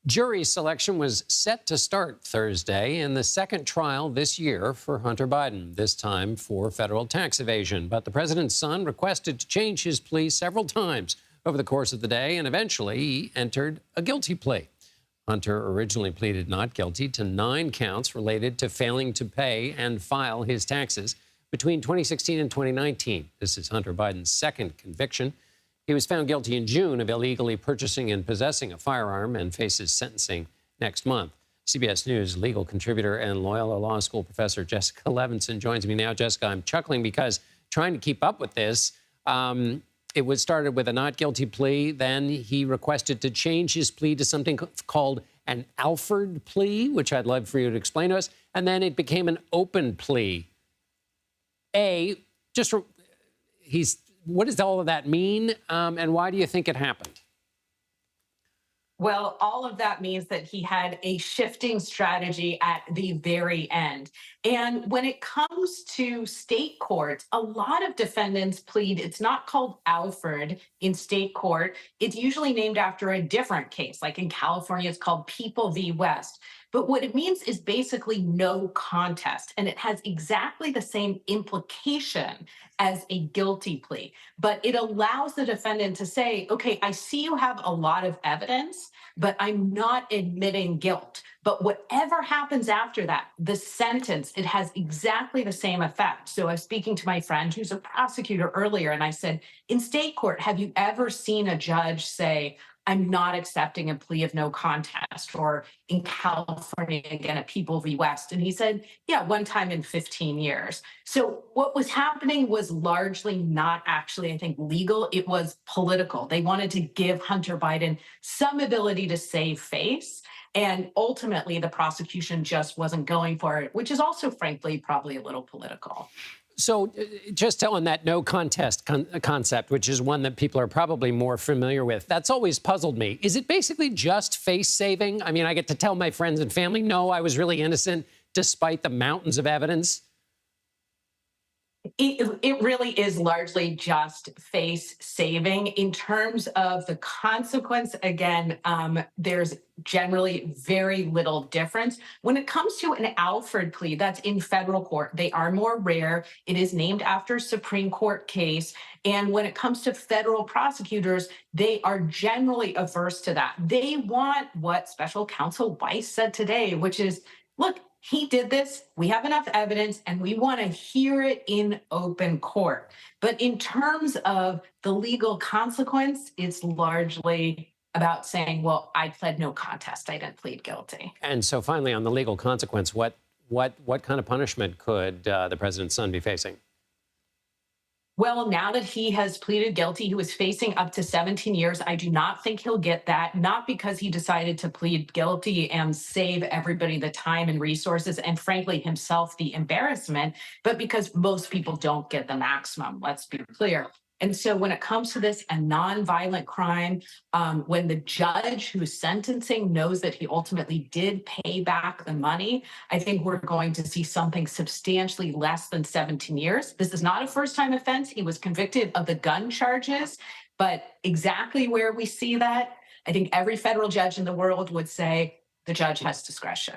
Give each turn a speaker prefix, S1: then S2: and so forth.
S1: Jury selection was set to start Thursday in the second trial this year for Hunter Biden, this time for federal tax evasion. But the president's son requested to change his plea several times over the course of the day, and eventually he entered a guilty plea. Hunter originally pleaded not guilty to 9 counts related to failing to pay and file his taxes between 2016 and 2019. This is Hunter Biden's second conviction. He was found guilty in June of illegally purchasing and possessing a firearm and faces sentencing next month. CBS News legal contributor and Loyola Law School professor Jessica Levinson joins me now. Jessica, I'm chuckling because trying to keep up with this, it was started with a not guilty plea. Then he requested to change his plea to something called an Alford plea, which I'd love for you to explain to us. And then it became an open plea. What does all of that mean, and why do you think it happened?
S2: Well, all of that means that he had a shifting strategy at the very end. And when it comes to state courts, a lot of defendants plead, it's not called Alford in state court. It's usually named after a different case. Like in California, it's called People v. West. But what it means is basically no contest. And it has exactly the same implication as a guilty plea. But it allows the defendant to say, okay, I see you have a lot of evidence, but I'm not admitting guilt. But whatever happens after that, the sentence, it has exactly the same effect. So I was speaking to my friend who's a prosecutor earlier, and I said, in state court, have you ever seen a judge say, I'm not accepting a plea of no contest, or in California, again, at People v. West? And he said, yeah, one time in 15 years. So what was happening was largely not actually, I think, legal. It was political. They wanted to give Hunter Biden some ability to save face. And ultimately, the prosecution just wasn't going for it, which is also, frankly, probably a little political.
S1: So just on that no contest concept, which is one that people are probably more familiar with, that's always puzzled me. Is it basically just face saving? I mean, I get to tell my friends and family, no, I was really innocent, despite the mountains of evidence.
S2: It really is largely just face saving. In terms of the consequence, again, there's generally very little difference. When it comes to an Alford plea, that's in federal court. They are more rare. It is named after a Supreme Court case. And when it comes to federal prosecutors, they are generally averse to that. They want what Special Counsel Weiss said today, which is, look, he did this, we have enough evidence, and we want to hear it in open court. But in terms of the legal consequence, it's largely about saying, well, I pled no contest, I didn't plead guilty.
S1: And so finally, on the legal consequence, what kind of punishment could the president's son be facing?
S2: Well, now that he has pleaded guilty, he was facing up to 17 years. I do not think he'll get that, not because he decided to plead guilty and save everybody the time and resources, and frankly, himself the embarrassment, but because most people don't get the maximum, let's be clear. And so when it comes to this, a nonviolent crime, when the judge who's sentencing knows that he ultimately did pay back the money, I think we're going to see something substantially less than 17 years. This is not a first-time offense. He was convicted of the gun charges, but exactly where we see that, I think every federal judge in the world would say the judge has discretion.